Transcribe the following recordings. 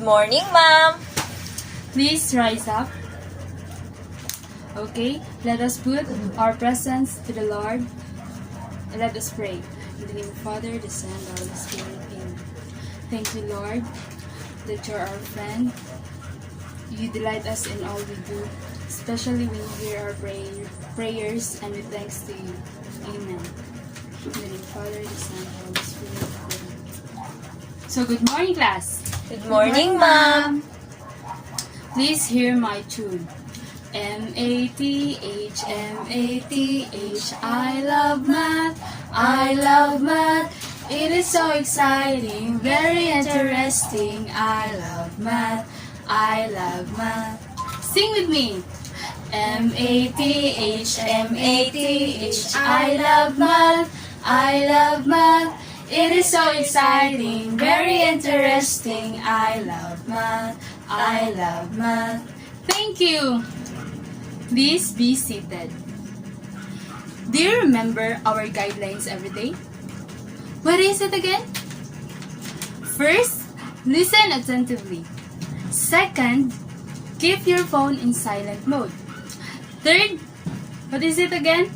morning, ma'am. Please rise up. Okay, let us put our presents to the Lord. And let us pray. In the name of the Father, the Son, and the Holy Spirit. Amen. Thank you, Lord, that you're our friend. You delight us in all we do, especially when you hear our prayers, and we thanks to you. Amen. In the name of the Father, the Son, and the Holy Spirit. Amen. So, good morning, class. Good morning, ma'am. Please hear my tune. M-A-T-H, M-A-T-H, I love math, I love math. It is so exciting, very interesting. I love math, I love math. Sing with me. M-A-T-H, M-A-T-H, I love math, I love math. It is so exciting, very interesting. I love math, I love math. Thank you. Please be seated. Do you remember our guidelines every day? What is it again? First, listen attentively. Second, keep your phone in silent mode. Third, what is it again?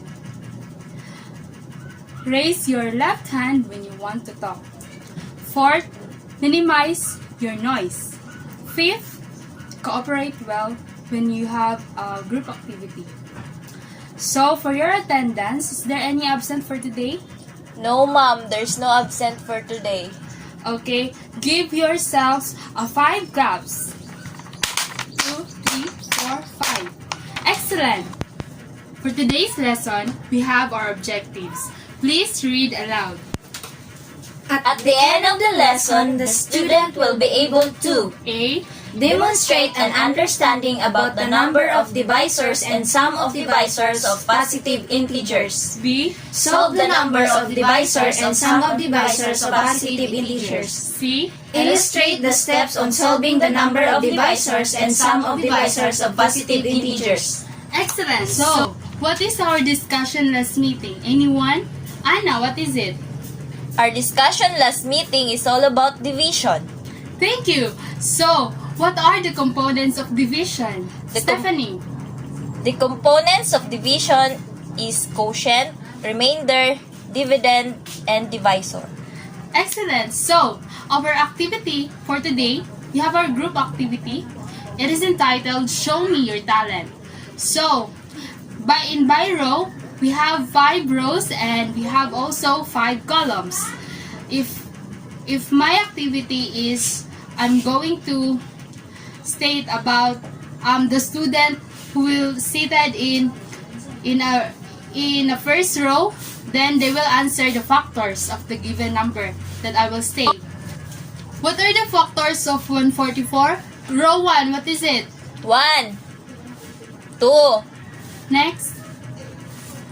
Raise your left hand when you want to talk. Fourth, minimize your noise. Fifth, cooperate well when you have a group activity. So, for your attendance, is there any absent for today? No, ma'am. There's no absent for today. Okay, give yourselves a 5 claps. 2, 3, 4, 5. Excellent! For today's lesson, we have our objectives. Please read aloud. At the end of the lesson, the student will be able to A. demonstrate an understanding about the number of divisors and sum of divisors of positive integers. B. Solve the number of divisors and sum of divisors of positive integers. C. Illustrate the steps on solving the number of divisors and sum of divisors of positive integers. Excellent! So, what is our discussion last meeting? Anyone? Anna, what is it? Our discussion last meeting is all about division. Thank you! So, what are the components of division? The Stephanie? The components of division is quotient, remainder, dividend, and divisor. Excellent! So, our activity for today, we have our group activity. It is entitled, Show Me Your Talent. So, by row, we have 5 rows and we have also 5 columns. If my activity is, I'm going to state about the student who will seated in a first row, then they will answer the factors of the given number that I will state. What are the factors of 144? Row 1, what is it? 1, 2, Next,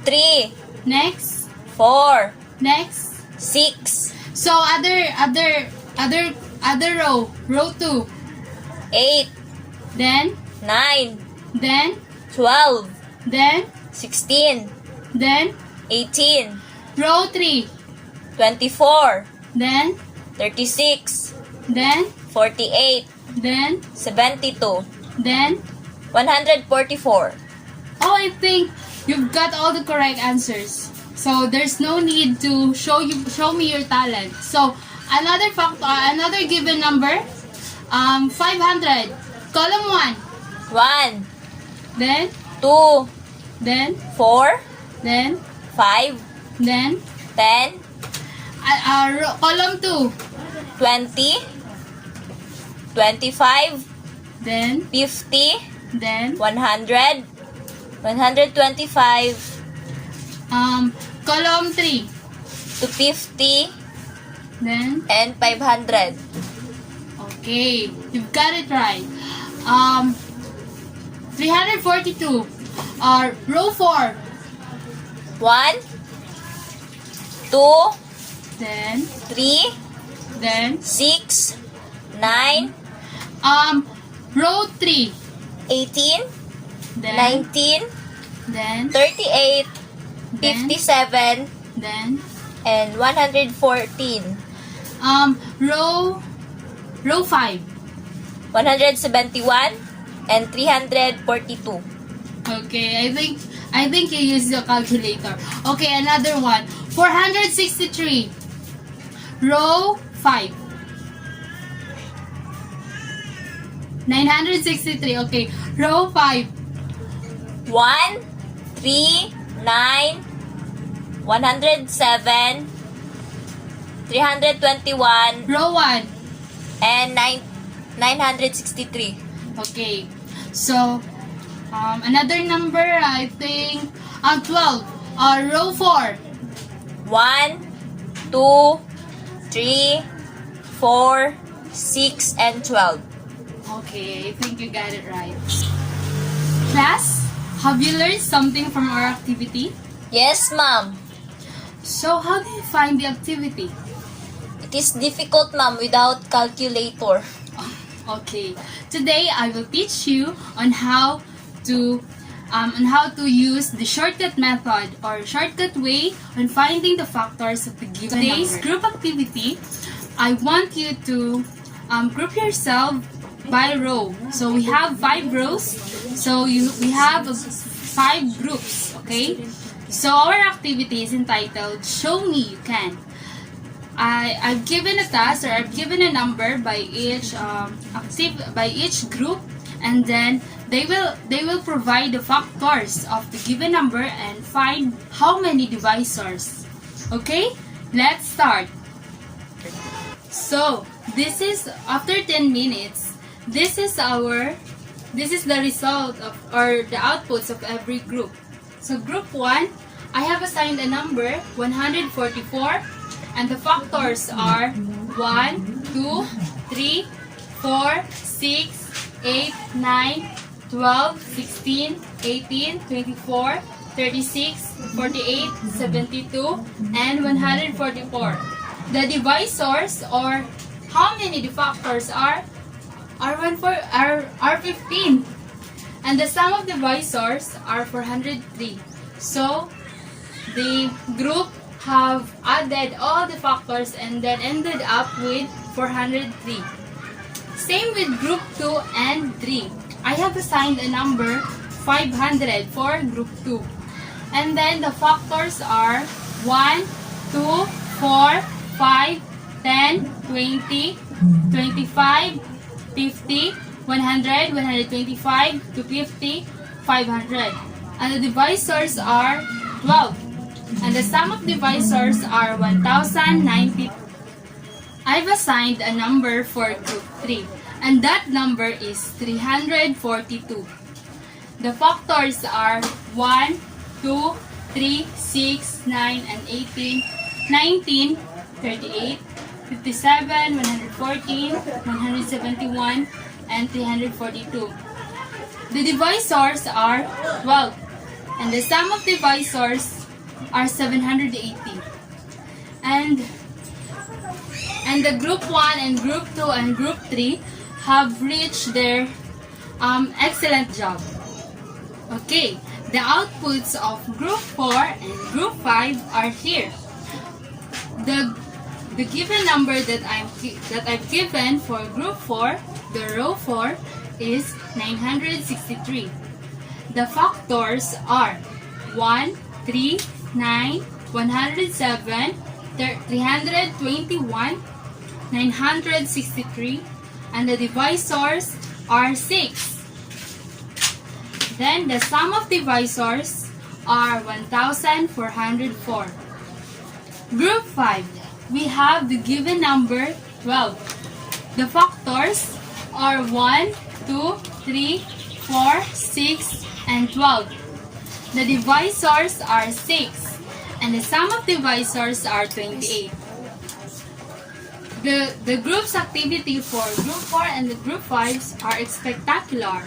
3, next, 4, next. 6, So other row 2. 8, Then, 9, then, 12, then, 16, then, 18, row 3. 24, Then, 36, then, 48, then, 72, then. 144. Oh, I think you've got all the correct answers. So there's no need to show me your talent. So another factor, another given number, 500. Column 1. 1, Then, 2, then, 4, then, 5, then. 10, Column 2. 20, 25, Then, 50, then, 100, 125, column 3. 250, Then, and 500. okay, you've got it right. 342. Row 4. 1, 2, Then, 3, then, 6, 9, row 3. 18, Then, 19, then, 38, then, 57, then, and 114. row 5. 171, and 342. Okay, I think you used the calculator. Okay, another one. 463. Row 5. 963. Okay, row 5. 1, 3, 9, 107, 321, Row 1. and 963. Okay. So, another number, I think, 12. Row 4. 1, 2, 3, 4, 6, and 12. Okay, I think you got it right. Class, have you learned something from our activity? Yes, ma'am. So, how do you find the activity? It is difficult, ma'am, without calculator. Okay, today I will teach you on how to use the shortcut method or shortcut way on finding the factors of the given Today's number. Group activity, I want you to group yourself by row. So we have 5 rows. So we have 5 groups. Okay. So our activity is entitled "Show Me You Can." I've given a task, or I've given a number by each group, and then they will provide the factors of the given number and find how many divisors. Okay, let's start. So this is after 10 minutes. This is the result of, or the outputs of every group. So group 1, I have assigned a number 144. And the factors are 1, 2, 3, 4, 6, 8, 9, 12, 16, 18, 24, 36, 48, 72, and 144. The divisors, or how many the factors are 15. And the sum of divisors are 403. So the group have added all the factors and then ended up with 403. Same with group 2 and 3. I have assigned a number 500 for group 2. And then the factors are 1, 2, 4, 5, 10, 20, 25, 50, 100, 125, 250, 500. And the divisors are 12. And the sum of divisors are 1090. I've assigned a number for group 3, and that number is 342. The factors are 1, 2, 3, 6, 9, and 18, 19, 38, 57, 114, 171, and 342. The divisors are 12, and the sum of divisors are 780. And the group 1 and group 2 and group 3 have reached their excellent job. Okay, the outputs of group 4 and group 5 are here. The given number that I've given for group 4, the row 4, is 963. The factors are 1, 3, 9, 107, 321, 963, and the divisors are 6. Then the sum of divisors are 1404. Group 5, we have the given number 12. The factors are 1, 2, 3, 4, 6, and 12. The divisors are 6, and the sum of divisors are 28. The group's activity for group 4 and the group 5s are spectacular.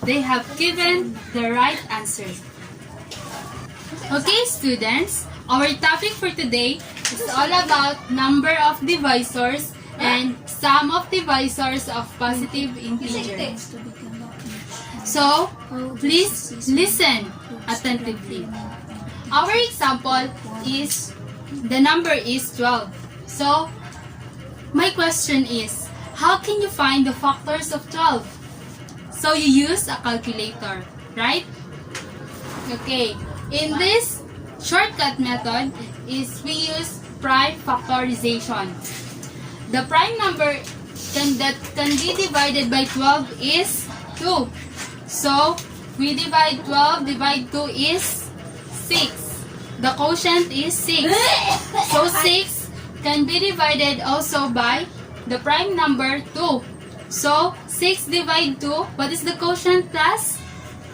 They have given the right answers. Okay, students, our topic for today is all about number of divisors and sum of divisors of positive integers. So, please listen attentively. Our example is, the number is 12. So, my question is, how can you find the factors of 12? So you use a calculator, right? Okay, in this shortcut method is we use prime factorization. The prime number that can be divided by 12 is 2. So we divide 12 divide 2 is 6. The quotient is 6. So 6 can be divided also by the prime number 2. So 6 divide 2, what is the quotient plus?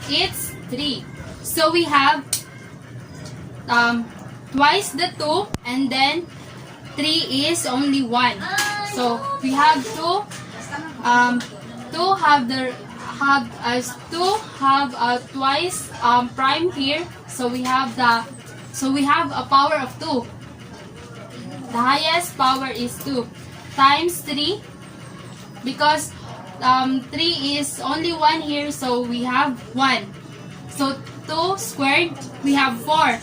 It's 3. So we have twice the 2 and then 3 is only 1. So we have to have twice prime here. So we have a power of 2. The highest power is 2 times 3 because 3 is only 1 here, so we have 1. So 2 squared, we have 4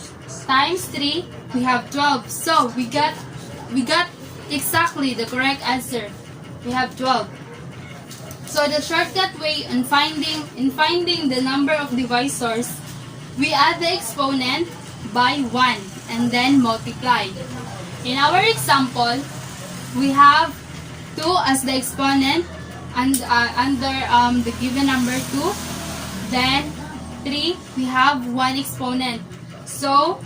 times 3, we have 12. So we got exactly the correct answer. We have 12. So the shortcut way in finding the number of divisors, we add the exponent by 1 and then multiply. In our example, we have 2 as the exponent and under the given number 2. Then 3, we have 1 exponent. So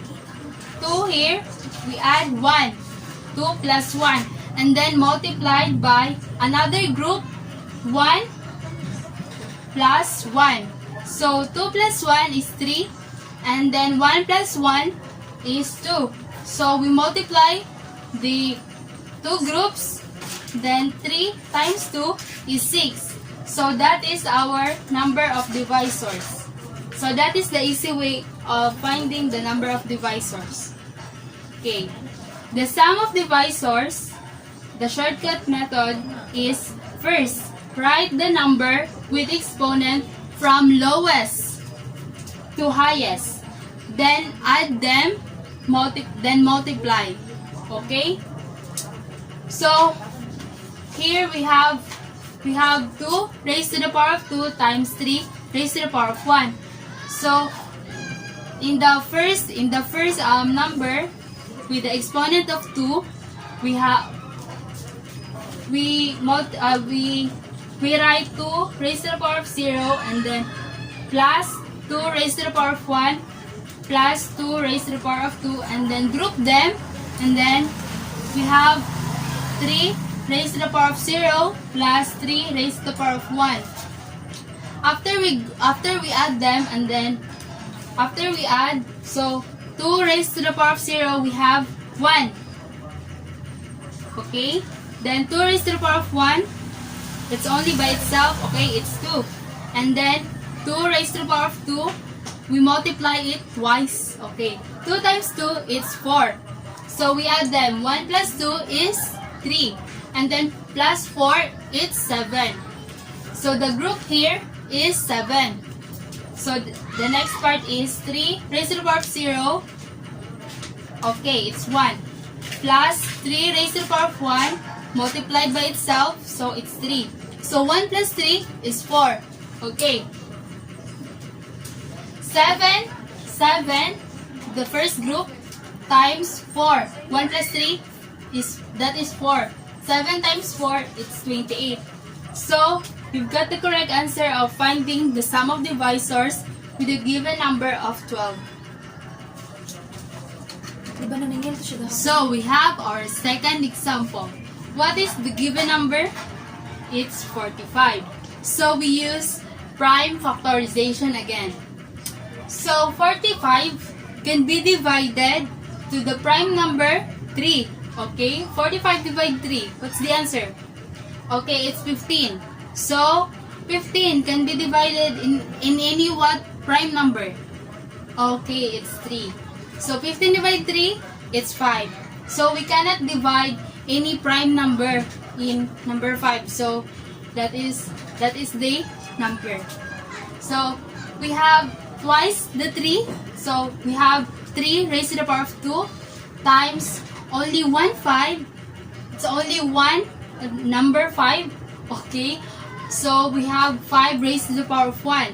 2 here, we add 1. 2 plus 1. And then multiplied by another group, 1 plus 1. So 2 plus 1 is 3. And then 1 plus 1 is 2. So we multiply the two groups. Then 3 times 2 is 6. So that is our number of divisors. So that is the easy way of finding the number of divisors. Okay. The sum of divisors, the shortcut method is first, write the number with exponent from lowest to highest. Then add them, then multiply. Okay? So, here we have 2 raised to the power of 2 times 3 raised to the power of 1. So, in the first number with the exponent of 2, we write 2 raised to the power of 0 and then plus 2 raised to the power of 1 plus 2 raised to the power of 2 and then group them, and then we have 3 raised to the power of 0 plus 3 raised to the power of 1. After we add them, and then after we add, so 2 raised to the power of 0, we have 1. Okay? Then 2 raised to the power of 1, it's only by itself, okay, it's 2. And then 2 raised to the power of 2, we multiply it twice, okay. 2 times 2 is 4. So we add them. 1 plus 2 is 3. And then plus 4, it's 7. So the group here is 7. So the next part is 3 raised to the power of 0. Okay, it's 1. Plus 3 raised to the power of 1 multiplied by itself, so it's 3. So 1 plus 3 is 4. Okay. 7, the first group, times 4. 1 plus 3 is 4. 7 times 4, it's 28. So, we've got the correct answer of finding the sum of divisors with a given number of 12. So, we have our second example. What is the given number? It's 45. So, we use prime factorization again. So, 45 can be divided to the prime number 3. Okay, 45 divided 3. What's the answer? Okay, it's 15. So, 15 can be divided in any what prime number? Okay, it's 3. So, 15 divided 3, it's 5. So, we cannot divide any prime number in number 5. So, that is the number. So, we have twice the 3. So, we have 3 raised to the power of 2 times only 1 5. It's only one number 5. Okay, so we have 5 raised to the power of 1.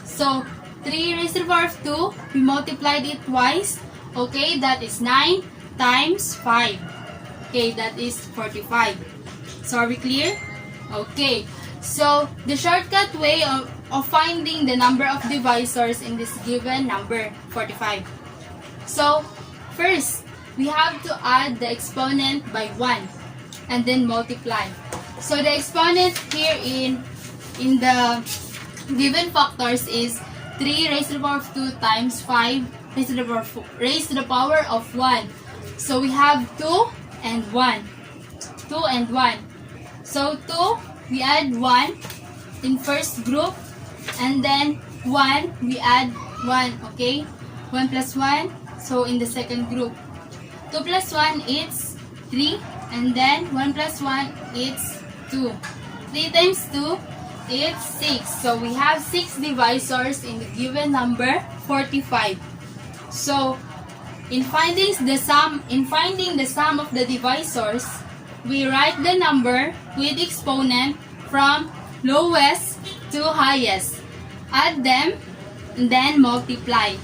So 3 raised to the power of 2, we multiplied it twice. Okay, that is 9 times 5. Okay, that is 45. So are we clear? Okay, so the shortcut way of finding the number of divisors in this given number, 45. So first, we have to add the exponent by 1 and then multiply. So the exponent here in the given factors is 3 raised to the power of 2 times 5 raised to the power of 1. So we have 2 and 1. 2 and 1. So 2, we add 1 in first group, and then 1, we add 1, okay? 1 plus 1, so in the second group. 2 plus 1 is 3, and then 1 plus 1 is 2. 3 times 2 is 6. So we have 6 divisors in the given number 45. So in finding the sum of the divisors, we write the number with exponent from lowest to highest. Add them and then multiply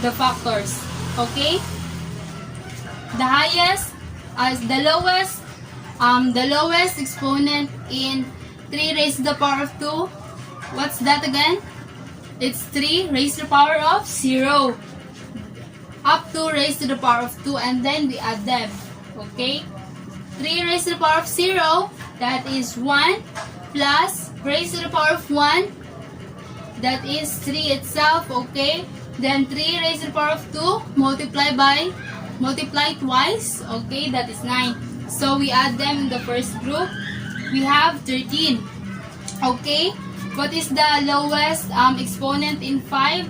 the factors. Okay? The highest as the lowest exponent in 3 raised to the power of 2. What's that again? It's 3 raised to the power of 0. Up to raised to the power of 2, and then we add them. Okay? 3 raised to the power of 0, that is 1, plus raised to the power of 1, that is 3 itself, okay? Then 3 raised to the power of 2, multiply twice, okay? That is 9. So we add them in the first group. We have 13. Okay? What is the lowest exponent in 5?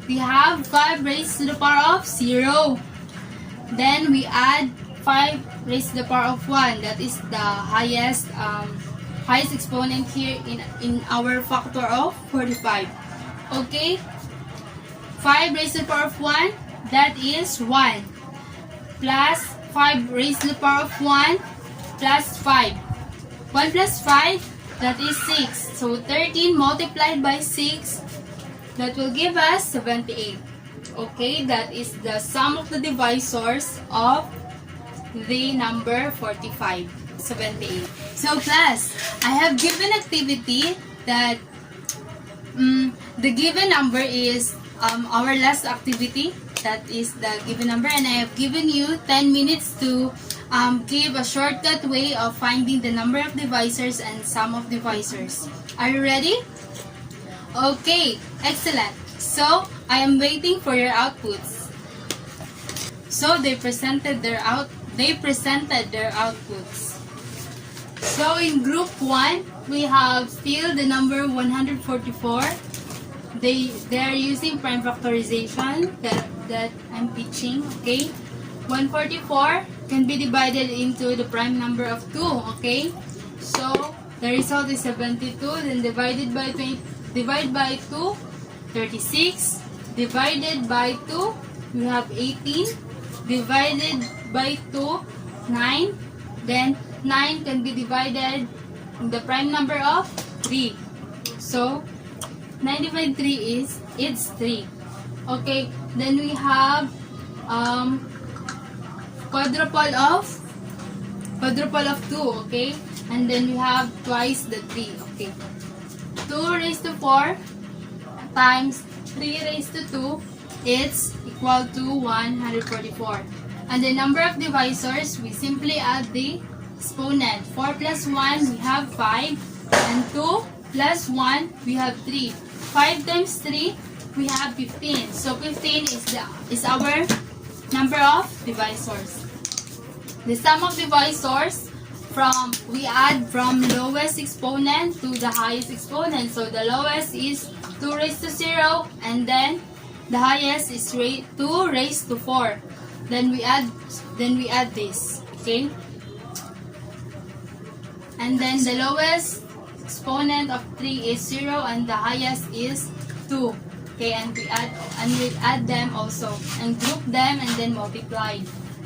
We have 5 raised to the power of 0. Then we add 5 raised to the power of 1. That is the highest exponent here in our factor of 45. Okay? 5 raised to the power of 1, that is 1. Plus 5 raised to the power of 1 plus 5. 1 plus 5, that is 6. So 13 multiplied by 6, that will give us 78. Okay? That is the sum of the divisors of the number 45, 78. So class, I have given activity that the given number is our last activity. That is the given number, and I have given you 10 minutes to give a shortcut way of finding the number of divisors and sum of divisors. Are you ready? Okay, excellent. So I am waiting for your outputs. So they presented their outputs. So in group 1, we have still the number 144. They are using prime factorization that I'm teaching. Okay, 144 can be divided into the prime number of 2. Okay, so the result is 72. Then divided by 2, 36. Divided by 2, we have 18. Divided by 2, 9. Then 9 can be divided in the prime number of 3. So 9 divided 3 is 3. Okay, then we have quadruple of 2, okay? And then we have twice the 3, okay? 2 raised to 4 times 3 raised to 2, it's equal to 144. And the number of divisors, we simply add the exponent. 4 plus 1, we have 5. And 2 plus 1, we have 3. 5 times 3, we have 15. So 15 is our number of divisors. The sum of divisors, we add from lowest exponent to the highest exponent. So the lowest is 2 raised to 0, and then the highest is 2 raised to 4. Then we add this, okay? And then the lowest exponent of 3 is 0, and the highest is 2. Okay, and we add them also and group them and then multiply.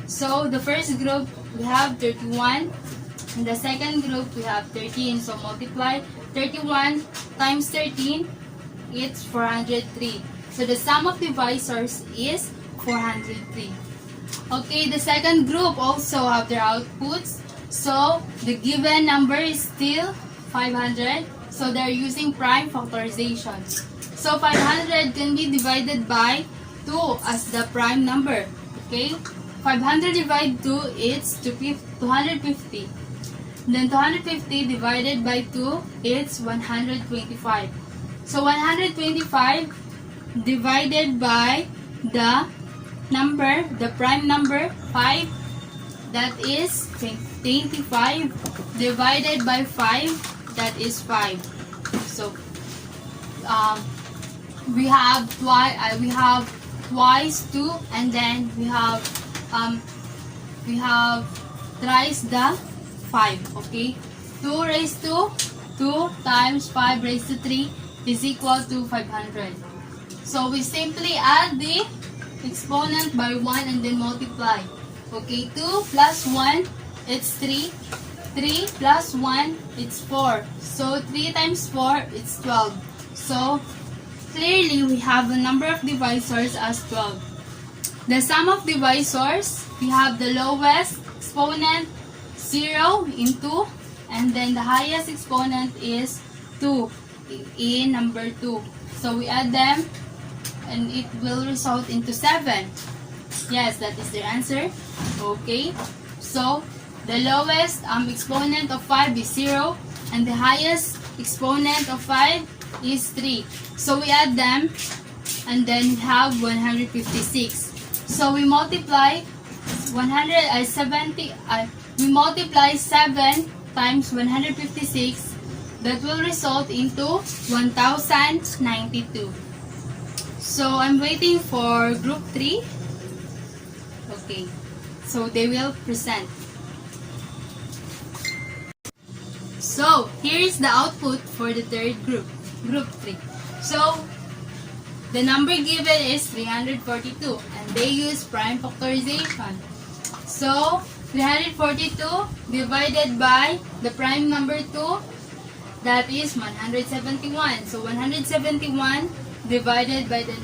So the first group, we have 31. In the second group, we have 13. So multiply 31 times 13, it's 403. So the sum of divisors is 403. Okay, the second group also have their outputs. So the given number is still 500. So they're using prime factorization. So 500 can be divided by 2 as the prime number. Okay, 500 divided 2, it's 250. Then 250 divided by 2, it's 125. So 125 divided by the number, the prime number 5, that is 25, divided by 5, that is 5. So we have twice 2, and then we have thrice the 5. Okay, 2 raised to 2 times 5 raised to 3 is equal to 500. So we simply add the exponent by 1 and then multiply. Okay, 2 plus 1, it's 3. 3 plus 1, it's 4. So 3 times 4, it's 12. So clearly we have the number of divisors as 12. The sum of divisors, we have the lowest exponent 0 in 2, and then the highest exponent is 2 in number 2. So we add them and it will result into 7. Yes, that is the answer. Okay, so the lowest exponent of 5 is 0, and the highest exponent of 5 is 3. So we add them and then we have 156. So we multiply 7 times 156. That will result into 1092. So I'm waiting for group 3. Okay, so they will present. So here is the output for the third group, group 3. So the number given is 342, and they use prime factorization. So 342 divided by the prime number 2, that is 171. So 171 divided by the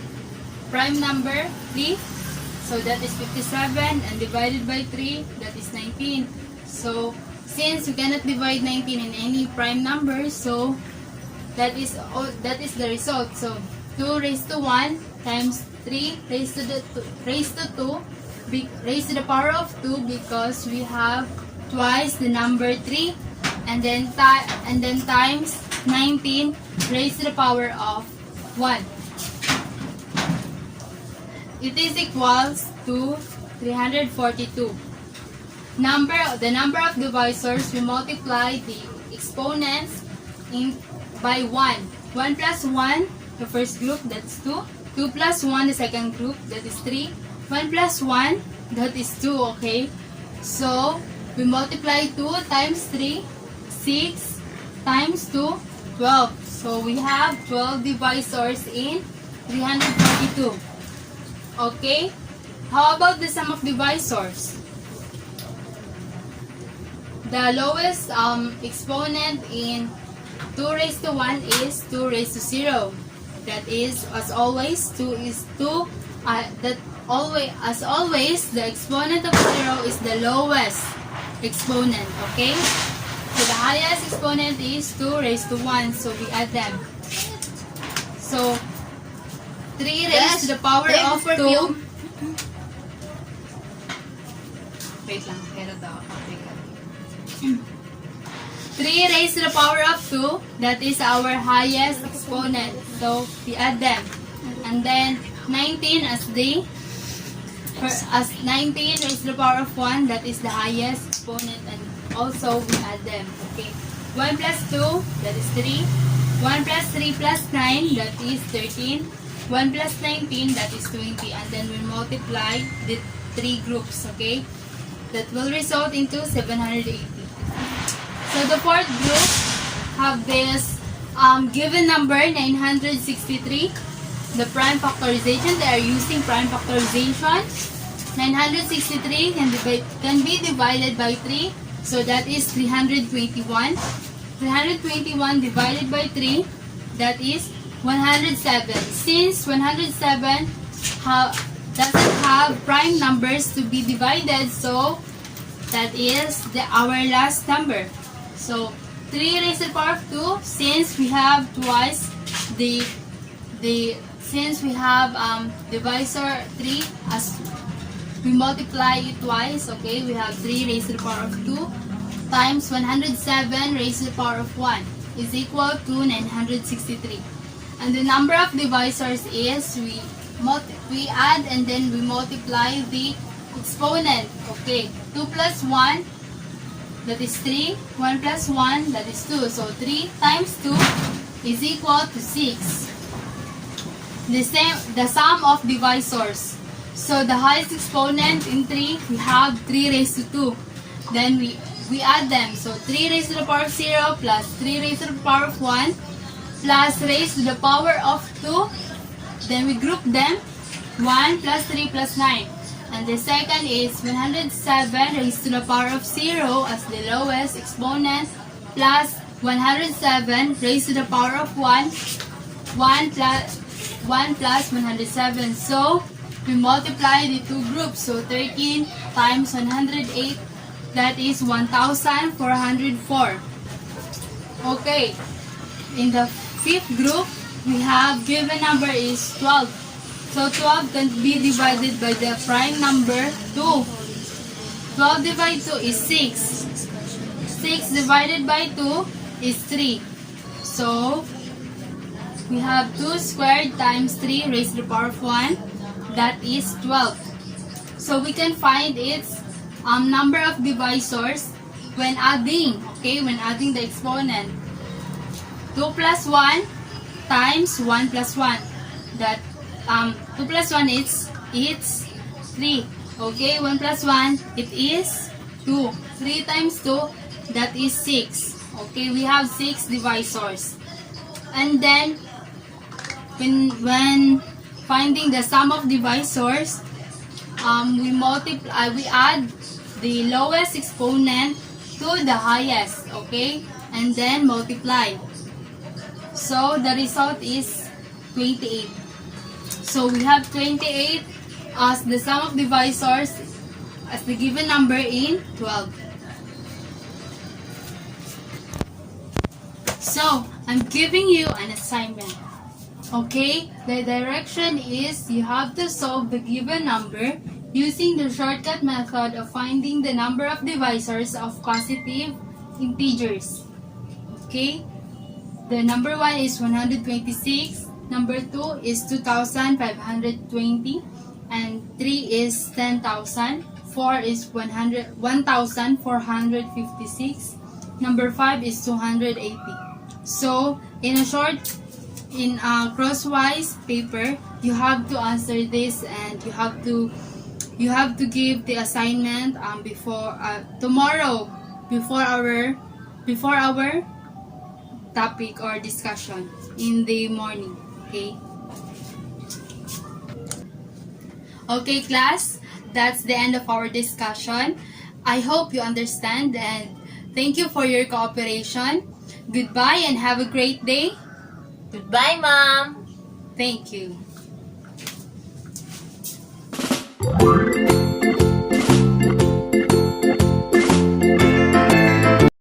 prime number 3, so that is 57, and divided by 3, that is 19. So since we cannot divide 19 in any prime number, so that is the result. So 2 raised to 1 times 3 raised to the 2 raised to the power of 2, because we have twice the number 3, and then times 19 raised to the power of 1. It is equals to 342. The number of divisors, we multiply the exponents by 1. 1 plus 1, the first group, that's 2. 2 plus 1, the second group, that is 3. 1 plus 1, that is 2, okay? So, we multiply 2 times 3, 6 times 2, 12. So, we have 12 divisors in 342. Okay? How about the sum of divisors? The lowest exponent in 2 raised to 1 is 2 raised to 0. That is, as always, 2 is 2. As always, the exponent of 0 is the lowest exponent. Okay? So the highest exponent is 2 raised to 1. So we add them. So 3 raised to the power of 2. Wait lang, pero daw. 3 raised to the power of 2, that is our highest exponent. So we add them. And then 19 as 19 raised to the power of 1, that is the highest exponent, and also we add them. Okay. 1 plus 2, that is 3. 1 plus 3 plus 9, that is 13. 1 plus 19, that is 20. And then we multiply the 3 groups, okay? That will result into 780. So the fourth group have this given number 963. The prime factorization, they are using prime factorization. 963 can be divided by 3. So that is 321. 321 divided by 3, that is 107. Since 107 doesn't have prime numbers to be divided, so that is our last number. So 3 raised to the power of 2, since we have twice since we have divisor 3, as we multiply it twice, okay, we have 3 raised to the power of 2 times 107 raised to the power of 1 is equal to 963. And the number of divisors is we add and then we multiply the exponent. Okay, 2 plus 1, that is 3. 1 plus 1, that is 2. So 3 times 2 is equal to 6. The sum of divisors. So the highest exponent in 3, we have 3 raised to 2. Then we add them. So 3 raised to the power of 0 plus 3 raised to the power of 1 plus raised to the power of 2. Then we group them. 1 plus 3 plus 9. And the second is 107 raised to the power of 0 as the lowest exponent plus 107 raised to the power of 1 plus 107. So we multiply the two groups. So 13 times 108, that is 1,404. Okay. In the fifth group, we have given number is 12. So 12 can be divided by the prime number 2. 12 divided 2 is 6. 6 divided by 2 is 3. So we have 2 squared times 3 raised to the power of 1. That is 12. So we can find its number of divisors when adding. Okay, when adding the exponent. 2 plus 1 times 1 plus 1. That 2 plus 1 it's 3. Okay, 1 plus 1 it is 2. 3 times 2, that is 6. Okay, we have 6 divisors. And then when finding the sum of divisors, we add the lowest exponent to the highest, okay, and then multiply. So the result is 28. So we have 28 as the sum of divisors as the given number in 12. So I'm giving you an assignment. Okay, the direction is you have to solve the given number using the shortcut method of finding the number of divisors of positive integers. Okay, the number 1 is 126, number 2 is 2,520, and 3 is 10,000, 4 is 1,456, number 5 is 280. So in a crosswise paper, you have to answer this, and you have to give the assignment before tomorrow, before our topic or discussion in the morning. Okay class, that's the end of our discussion. I hope you understand, and thank you for your cooperation. Goodbye and have a great day. Goodbye, Mom. Thank you.